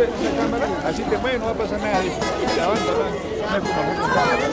esa cámara, así te mueves, no va a pasar nada. Dice, te avanza, ¿verdad? No es como con cámara.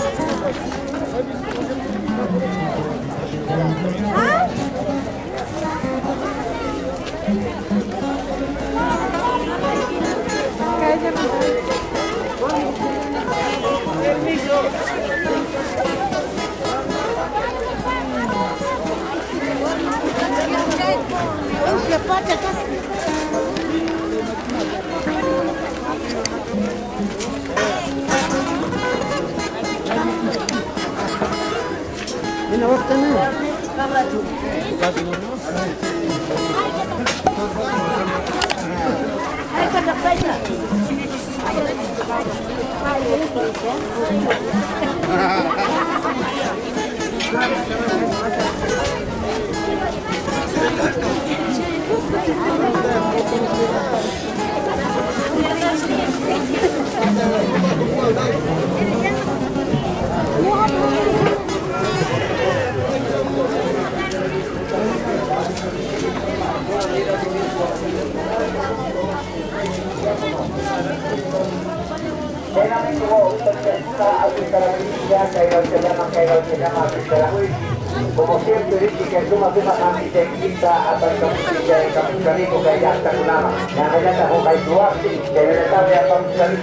Como siempre dice que suma kami kita atas kemudian kami kaya hasta kunama. Yang hanya tahu kai tuasi, jadi tahu ya kami kami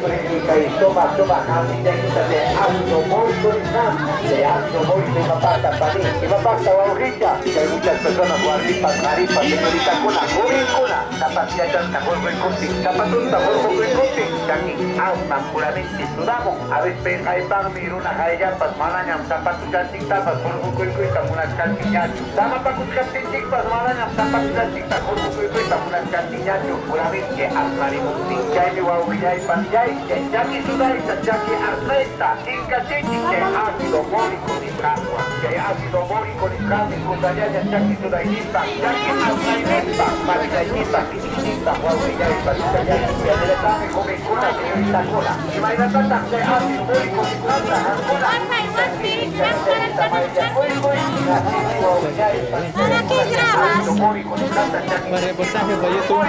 kai suma kami kita de algo muy bonito, de algo muy de mapata pani, de mapata ahorita. Hay muchas personas guardipas, maripas, señorita kuna, dapat jajan tabur berkunting, dapat tabur berkunting, kami alma puramente sudamos. A veces kai bang miruna kai jampas malanya dapat ganting tapas berkunting kamunas kantinya. Sama takut kanting pas malanya dapat ganting tak berkunting kamunas kantinya. Puramente asmari mukti, jadi wau jai panjai, jadi sudah jadi artista, ingkasiti que ácido mórico ni agua, que ácido mórico ni carne, kudanya jadi sudah kita, jadi artista, maridaita, pinita, wau jai panjai, que le dame como una señorita cola. Imagínate que ácido mórico ni carne, cola. ¿Para qué grabas? Para reportaje para YouTube.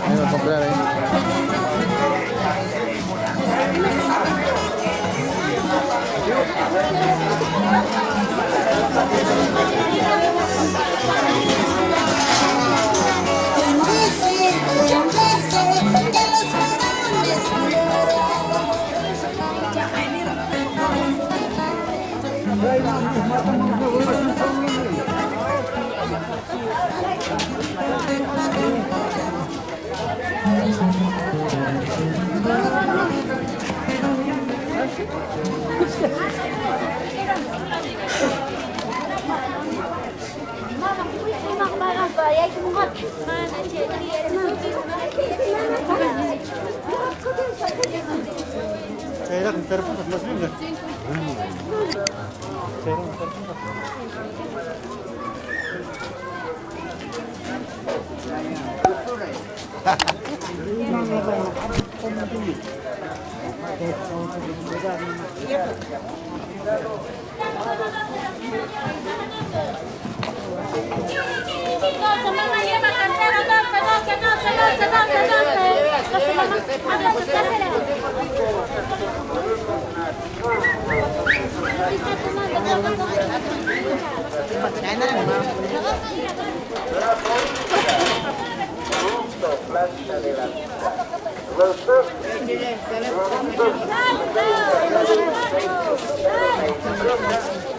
Voy a comprar ahí. Era con terpos las lindas.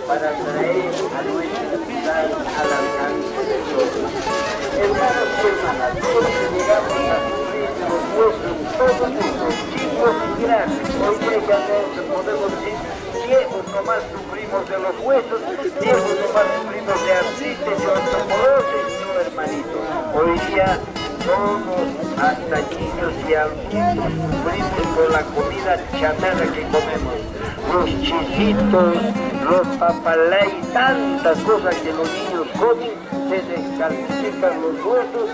Para traer a nuestra ciudad al alcance de Dios. Hermanos, hermanas, todos llegamos a sufrir los huesos, todo el mundo, chicos y grandes. Hoy día ya no podemos decir viejos nomás sufrimos de los huesos, viejos nomás sufrimos de artritis y osteoporosis, no hermanito. Hoy día todos, hasta niños y adultos, sufrimos por la comida chatarra que comemos. Los chisitos, los papalay, tantas cosas que los niños comen, se descalcifican los huesos